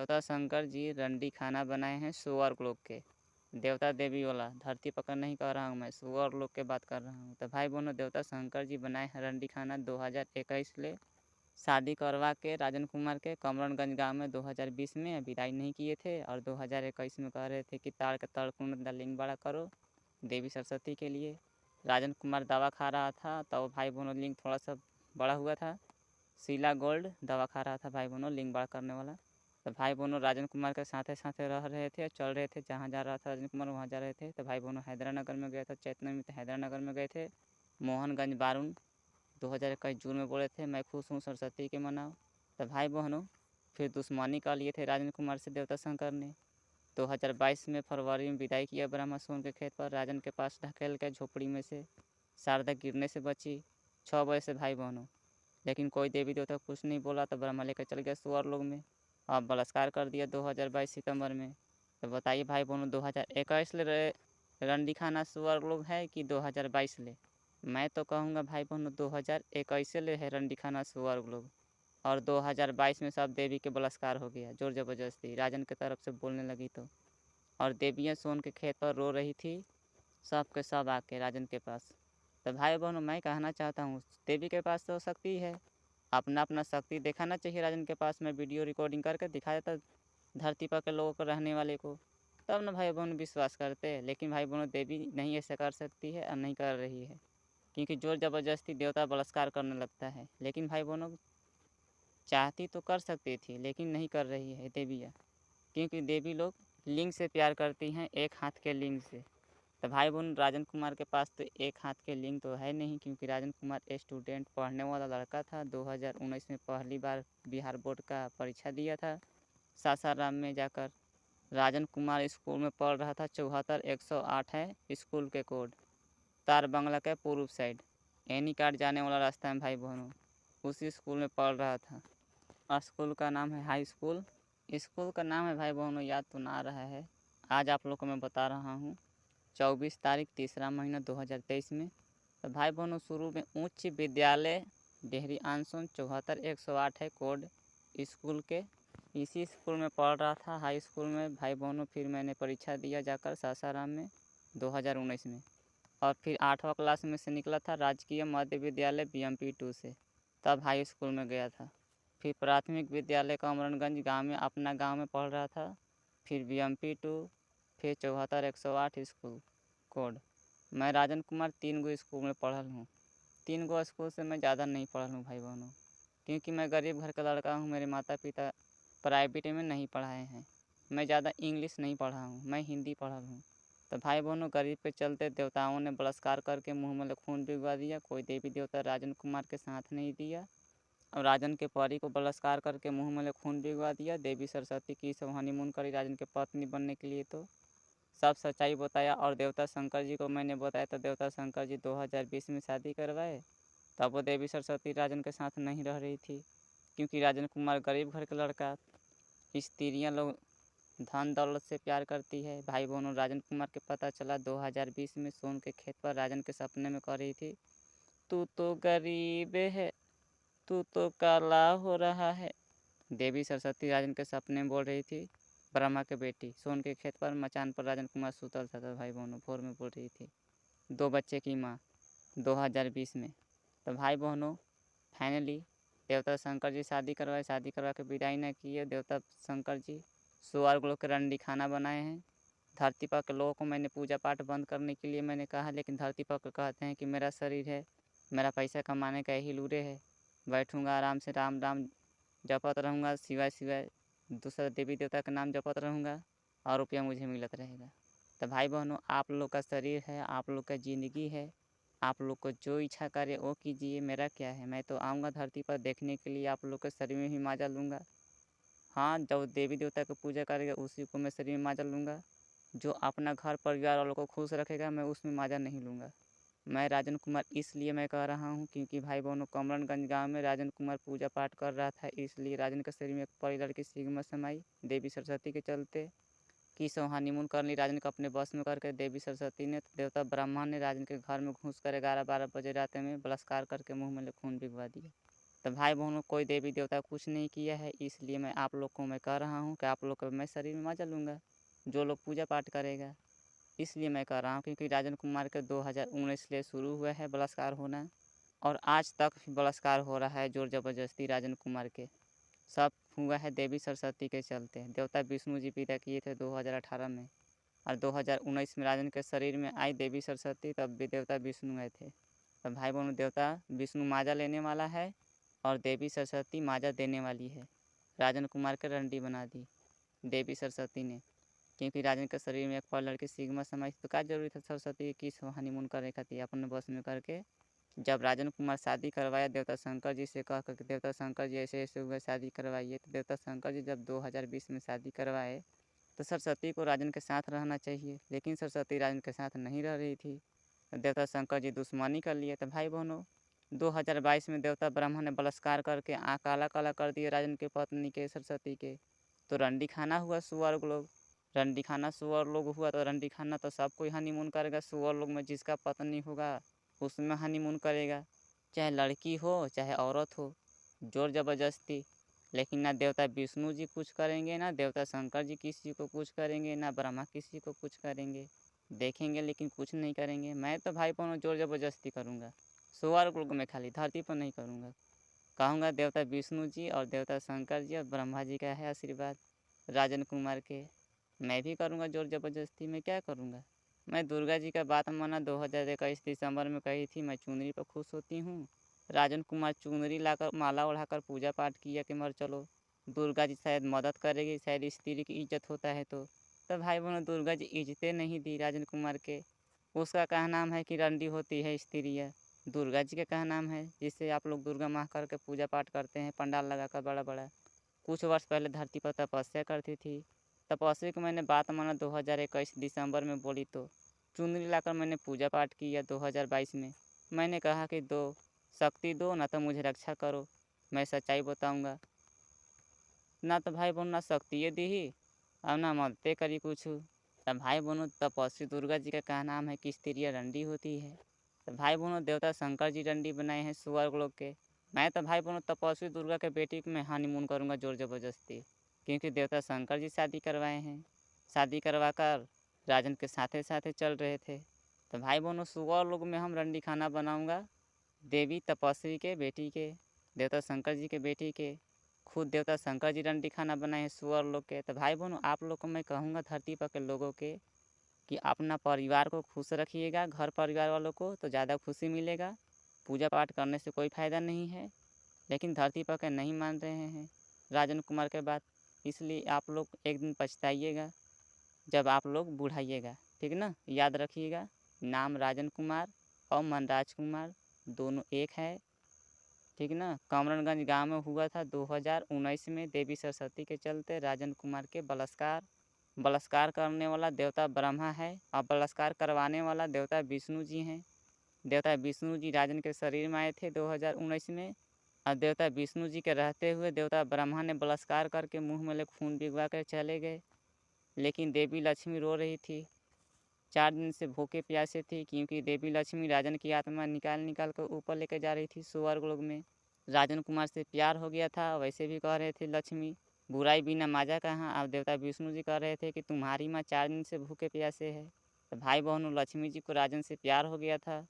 देवता शंकर जी रंडी खाना बनाए हैं सुअर लोग के। देवता देवी वाला धरती पकड़ नहीं कर रहा हूँ, मैं सुअर लोग के बात कर रहा हूँ। तो भाई बहनों, देवता शंकर जी बनाए हैं रंडी खाना 2021 ले शादी करवा के राजन कुमार के कमरनगंज गांव में 2020 में विदाई नहीं किए थे, और 2021 में कह रहे थे कि ताड़ के तड़ कुंड लिंग बड़ा करो देवी सरस्वती के लिए। राजन कुमार दवा खा रहा था, तो भाई बहनों लिंग थोड़ा सा बड़ा हुआ था। शीला गोल्ड दवा खा रहा था भाई बहनों लिंग बड़ा करने वाला। तो भाई बहनों राजन कुमार के साथ रह रहे थे, चल रहे थे, जहाँ जा रहा था राजन कुमार वहाँ जा रहे थे। तो भाई बहनों हैदरानगर में गए थे, चैतन्य में हैदरानगर में गए थे। मोहनगंज बारून 2021 जून में बोले थे मैं खुश हूँ सरस्वती के मनाओ। तो भाई बहनों फिर दुश्मनी कर लिए थे राजन कुमार से देवता शंकर ने। 2022 में फरवरी में विदाई किया ब्रह्मा सोन के खेत पर राजन के पास ढकेल के झोपड़ी में से शारदा गिरने से बची 6 बजे से भाई बहनों। लेकिन कोई देवी देवता कुछ नहीं बोला, तो ब्रह्मा लेकर चल गया सुअर लोग में और बलात्कार कर दिया 2022 सितंबर में। तो बताइए भाई बहनों 2021 ले रंडी खाना सुअर लोग है कि 2022 ले? मैं तो कहूँगा भाई बहनों 2021 ले है रंडी खाना सुअर लोग, और 2022 में सब देवी के बलात्कार हो गया जोर ज़बरदस्ती राजन की तरफ से बोलने लगी तो। और देवियाँ सोन के खेत पर रो रही थी सब के सब आके राजन के पास। तो भाई बहनों मैं कहना चाहता हूँ देवी के पास तो शक्ति है, अपना अपना शक्ति दिखाना चाहिए राजन के पास। मैं वीडियो रिकॉर्डिंग करके दिखा देता धरती पर के लोगों को रहने वाले को, तब ना भाई बहनों विश्वास करते। लेकिन भाई बहनों देवी नहीं ऐसा कर सकती है और नहीं कर रही है, क्योंकि जोर ज़बरदस्ती देवता बलात्कार करने लगता है। लेकिन भाई बहनों चाहती तो कर सकती थी, लेकिन नहीं कर रही है देवियाँ, क्योंकि देवी लोग लिंग से प्यार करती हैं, एक हाथ के लिंग से। तो भाई बहन राजन कुमार के पास तो एक हाथ के लिंग तो है नहीं, क्योंकि राजन कुमार स्टूडेंट पढ़ने वाला लड़का था। 2019 में पहली बार बिहार बोर्ड का परीक्षा दिया था सासाराम में जाकर। राजन कुमार स्कूल में पढ़ रहा था 74-108 है स्कूल के कोड, तार बंगला के पूर्व साइड एनी कार्ड जाने वाला रास्ता है भाई बहनों, उसी स्कूल में पढ़ रहा था। स्कूल का नाम है हाई स्कूल। स्कूल का नाम है भाई बहनों याद तो ना आ रहा है, आज आप लोग को मैं बता रहा हूँ। 24 तारीख तीसरा महीना 2023 में। तो भाई बहनों शुरू में उच्च विद्यालय डेहरी आंसोन 74-108 है कोड स्कूल के, इसी स्कूल में पढ़ रहा था हाई स्कूल में भाई बहनों। फिर मैंने परीक्षा दिया जाकर सासाराम में 2019 में, और फिर 8वां क्लास में से निकला था राजकीय मध्य विद्यालय BMP 2 से, तब हाई स्कूल में गया था। फिर प्राथमिक विद्यालय कमरनगंज गांव में अपना गांव में पढ़ रहा था, फिर BMP 2, फिर 74-108 स्कूल कोड। मैं राजन कुमार 3 गो स्कूल में पढ़ल हूँ, 3 गो स्कूल से मैं ज़्यादा नहीं पढ़ल हूँ भाई बहनों, क्योंकि मैं गरीब घर का लड़का हूँ। मेरे माता पिता प्राइवेट में नहीं पढ़ाए हैं, मैं ज़्यादा इंग्लिश नहीं पढ़ा हूँ, मैं हिंदी पढ़ल हूँ। तो भाई बहनों गरीब के चलते देवताओं ने बलात्कार करके मुँह में खून भिगवा दिया। कोई देवी देवता राजन कुमार के साथ नहीं दिया, और राजन के परी को बलात्कार करके मुँह में खून भिगवा दिया। देवी सरस्वती की सब हनीमून करी राजन के पत्नी बनने के लिए, तो सब सच्चाई बताया। और देवता शंकर जी को मैंने बताया, तो देवता शंकर जी 2020 में शादी करवाए, तब वो देवी सरस्वती राजन के साथ नहीं रह रही थी, क्योंकि राजन कुमार गरीब घर का लड़का। स्त्रियाँ लोग धन दौलत से प्यार करती है। भाई बहनों राजन कुमार के पता चला 2020 में सोन के खेत पर राजन के सपने में कह रही थी तू तो गरीब है, तू तो काला हो रहा है। देवी सरस्वती राजन के सपने में बोल रही थी। ब्रह्मा के बेटी सोन के खेत पर मचान पर राजन कुमार सुतल था, भाई बहनों भोर में बोल रही थी 2 बच्चे की माँ 2020 में। तो भाई बहनों फाइनली देवता शंकर जी शादी करवाए, शादी करवा के विदाई न किए। देवता शंकर जी सुअर लोग के रंडी खाना बनाए हैं। धरती पर के लोगों को मैंने पूजा पाठ बंद करने के लिए मैंने कहा, लेकिन धरती पर के कहते हैं कि मेरा शरीर है, मेरा पैसा कमाने का यही लूरे है, बैठूँगा आराम से राम राम जपत रहूँगा, सिवाय सिवाय दूसरा देवी देवता का नाम जपत रहूँगा और रुपया मुझे मिलत रहेगा। तो भाई बहनों आप लोग का शरीर है, आप लोग का ज़िंदगी है, आप लोग को जो इच्छा करे वो कीजिए, मेरा क्या है। मैं तो आऊँगा धरती पर देखने के लिए, आप लोग के शरीर में भी माजा लूँगा। हाँ, जो देवी देवता की पूजा करेगा उसी को मैं शरीर में माजा लूँगा। जो अपना घर परिवार वालों को खुश रखेगा मैं उसमें माजा नहीं लूँगा। मैं राजन कुमार इसलिए मैं कह रहा हूँ, क्योंकि भाई बहनों कमरनगंज गांव में राजन कुमार पूजा पाठ कर रहा था, इसलिए राजन के शरीर में एक परी लड़की सिग्मा समाई देवी सरस्वती के चलते। की सो हनीमून कर ली राजन को अपने बस में करके देवी सरस्वती ने। तो देवता ब्राह्मण ने राजन के घर में घुस कर 11-12 बजे रात में बलात्कार करके मुँह में खून भिगवा दिया। तो भाई बहनों, कोई देवी देवता कुछ नहीं किया है, इसलिए मैं आप लोग को मैं कह रहा हूँ कि आप लोग को मैं शरीर में मजा लूँगा, जो लोग पूजा पाठ करेगा। इसलिए मैं कह रहा हूँ क्योंकि राजन कुमार के 2019 से शुरू हुआ है बलात्कार होना, और आज तक बलात्कार हो रहा है जोर ज़बरदस्ती राजन कुमार के। सब हुआ है देवी सरस्वती के चलते। देवता विष्णु जी पैदा किए थे 2018 में, और 2019 में राजन के शरीर में आई देवी सरस्वती, तब भी देवता विष्णु आए थे। तब भाई बहनों, देवता विष्णु माजा लेने वाला है और देवी सरस्वती माजा देने वाली है। राजन कुमार के रंडी बना दी देवी सरस्वती ने, क्योंकि राजन के शरीर में एक पर लड़की सिग्मा समाई, तो क्या जरूरी था सरस्वती की हनीमून करे खाती अपने बस में करके। जब राजन कुमार शादी करवाया देवता शंकर जी से कह कर, देवता शंकर जी ऐसे ऐसे हुए शादी करवाइए, तो देवता शंकर जी जब 2020 में शादी करवाए तो सरस्वती को राजन के साथ रहना चाहिए, लेकिन सरस्वती राजन के साथ नहीं रह रही थी। देवता शंकर जी दुश्मनी कर लिए। तो भाई बहनों, 2022 में देवता ब्रह्मा ने बलात्कार करके आँख काला काला कर दिए राजन की पत्नी के सरस्वती के। तो रंडी खाना हुआ सुअर लोग, रंडी खाना सुअर लोग हुआ, तो रंडी खाना तो सब कोई हनीमून करेगा। सुअर लोग में जिसका पत्नी होगा उसमें हनीमून करेगा, चाहे लड़की हो चाहे औरत हो, जोर ज़बरदस्ती। लेकिन ना देवता विष्णु जी कुछ करेंगे, ना देवता शंकर जी किसी को कुछ करेंगे, ना ब्रह्मा किसी को कुछ करेंगे। देखेंगे लेकिन कुछ नहीं करेंगे। मैं तो भाई बहनों जोर ज़बरदस्ती करूँगा, स्वर्ग लोक में, खाली धरती पर नहीं करूँगा। कहूँगा देवता विष्णु जी और देवता शंकर जी और ब्रह्मा जी का है आशीर्वाद राजन कुमार के। मैं भी करूँगा जोर ज़बरदस्ती। मैं क्या करूँगा? मैं दुर्गा जी का बात माना 2021 दिसंबर में कही थी, मैं चुनरी पर खुश होती हूँ। राजन कुमार चुनरी लाकर माला ओढ़ाकर पूजा पाठ किया कि मर चलो दुर्गा जी शायद मदद करेगी, शायद स्त्री की इज्जत होता है तो भाई बहनों, दुर्गा जी इज्जतें नहीं दी राजन कुमार के। उसका कहा नाम है कि रंडी होती है स्त्रियाँ, दुर्गा जी का कहा नाम है, जिससे आप लोग दुर्गा माँ करके पूजा पाठ करते हैं पंडाल लगाकर बड़ा बड़ा। कुछ वर्ष पहले धरती पर तपस्या करती थी। तपस्या की मैंने बात माना 2021 दिसंबर में बोली, तो चुनरी लाकर मैंने पूजा पाठ किया 2022 में। मैंने कहा कि दो शक्ति दो, ना तो मुझे रक्षा करो, मैं सच्चाई बताऊंगा। ना तो भाई बहनों, ना शक्ति ये दी और ना मददे करी कुछ। तब भाई बहनों, तपस्वी दुर्गा जी का कहा नाम है कि स्त्रियाँ रंडी होती है। तो भाई बहनों, देवता शंकर जी रंडी बनाए हैं स्वर्ग लोक के। मैं तो भाई बहनों तपस्वी दुर्गा के बेटी को मैं हनीमून करूँगा जोर ज़बरदस्ती, क्योंकि देवता शंकर जी शादी करवाए हैं। शादी करवा कर राजन के साथे साथे चल रहे थे। तो भाई बहनों, स्वर्ग लोक में हम रंडी खाना बनाऊँगा देवी तपस्वी के बेटी के, देवता शंकर जी के बेटी के। खुद देवता शंकर जी रंडी खाना बनाए हैं सुअर लोग के। तो भाई बहनों, आप लोग को मैं कहूँगा धरती पर के लोगों के कि अपना परिवार को खुश रखिएगा, घर परिवार वालों को तो ज़्यादा खुशी मिलेगा। पूजा पाठ करने से कोई फ़ायदा नहीं है, लेकिन धरती पर के नहीं मान रहे हैं राजन कुमार के बात, इसलिए आप लोग एक दिन पछताइएगा जब आप लोग बुढ़ाइएगा। ठीक ना? याद रखिएगा, नाम राजन कुमार और मनराज कुमार दोनों एक है। ठीक ना? कमरनगंज गांव में हुआ था 2019 में देवी सरस्वती के चलते राजन कुमार के बलात्कार। बलात्कार करने वाला देवता ब्रह्मा है और बलात्कार करवाने वाला देवता विष्णु जी हैं। देवता विष्णु जी राजन के शरीर में आए थे 2019 में, और देवता विष्णु जी के रहते हुए देवता ब्रह्मा ने बलात्कार करके मुँह में ले खून पिघवा कर चले गए। लेकिन देवी लक्ष्मी रो रही थी, 4 दिन से भूखे प्यासे थी, क्योंकि देवी लक्ष्मी राजन की आत्मा निकाल निकाल कर ऊपर लेकर जा रही थी स्वर्ग लोक में। राजन कुमार से प्यार हो गया था, वैसे भी कह रहे थे लक्ष्मी बुराई बिना माजा कहाँ। अब देवता विष्णु जी कह रहे थे कि तुम्हारी माँ 4 दिन से भूखे प्यासे है। तो भाई बहनों, लक्ष्मी जी को राजन से प्यार हो गया था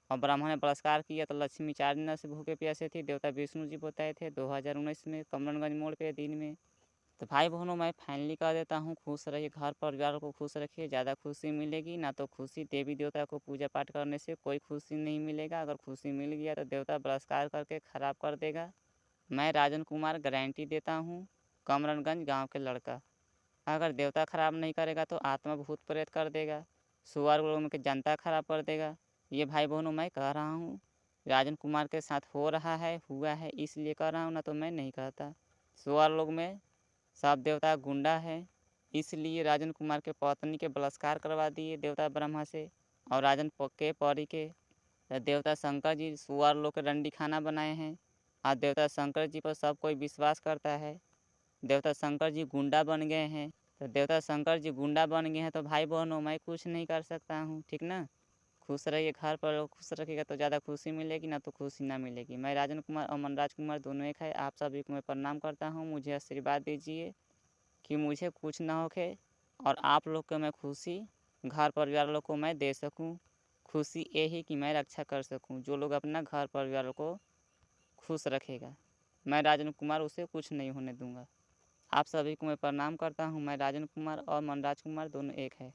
और ब्राह्मण ने बलात्कार किया, तो लक्ष्मी 4 दिन से भूखे प्यासे थी। देवता विष्णु जी बताए थे 2019 में कमरनगंज मोड़ पे दिन में। तो भाई बहनों, मैं फाइनली कह देता हूँ, खुश रहिए, घर परिवार को खुश रखिए, ज़्यादा खुशी मिलेगी। ना तो खुशी देवी देवता को पूजा पाठ करने से कोई खुशी नहीं मिलेगा, अगर खुशी मिल गया तो देवता बलात्कार करके ख़राब कर देगा। मैं राजन कुमार गारंटी देता हूँ, कमरनगंज गांव के लड़का, अगर देवता खराब नहीं करेगा तो आत्मा भूत प्रेत कर देगा, स्वर्ग लोक में जनता खराब कर देगा। ये भाई बहनों मैं कह रहा हूँ, राजन कुमार के साथ हो रहा है, हुआ है, इसलिए कह रहा हूँ, ना तो मैं नहीं कहता। स्वर्ग लोक में सब देवता गुंडा है, इसलिए राजन कुमार के पत्नी के बलात्कार करवा दिए देवता ब्रह्मा से, और राजन के परी के देवता शंकर जी सुअर लोग के रंडी खाना बनाए हैं। और देवता शंकर जी पर सब कोई विश्वास करता है। देवता शंकर जी गुंडा बन गए हैं, तो देवता शंकर जी गुंडा बन गए हैं तो भाई बहनों मैं कुछ नहीं कर सकता हूँ। ठीक ना? खुश रहिए, घर पर लोग खुश रखिएगा तो ज़्यादा खुशी मिलेगी, ना तो खुशी ना मिलेगी। मैं राजन कुमार और मनराज कुमार दोनों एक है। आप सभी को मैं प्रणाम करता हूँ। मुझे आशीर्वाद दीजिए कि मुझे कुछ ना होके और आप लोग को मैं खुशी, घर परिवार लोग को मैं दे सकूँ। खुशी यही कि मैं रक्षा कर सकूँ। जो लोग अपना घर परिवार को खुश रखेगा, मैं राजन कुमार उसे कुछ नहीं होने दूँगा। आप सभी को मैं प्रणाम करता हूँ। मैं राजन कुमार और मनराज कुमार दोनों एक है।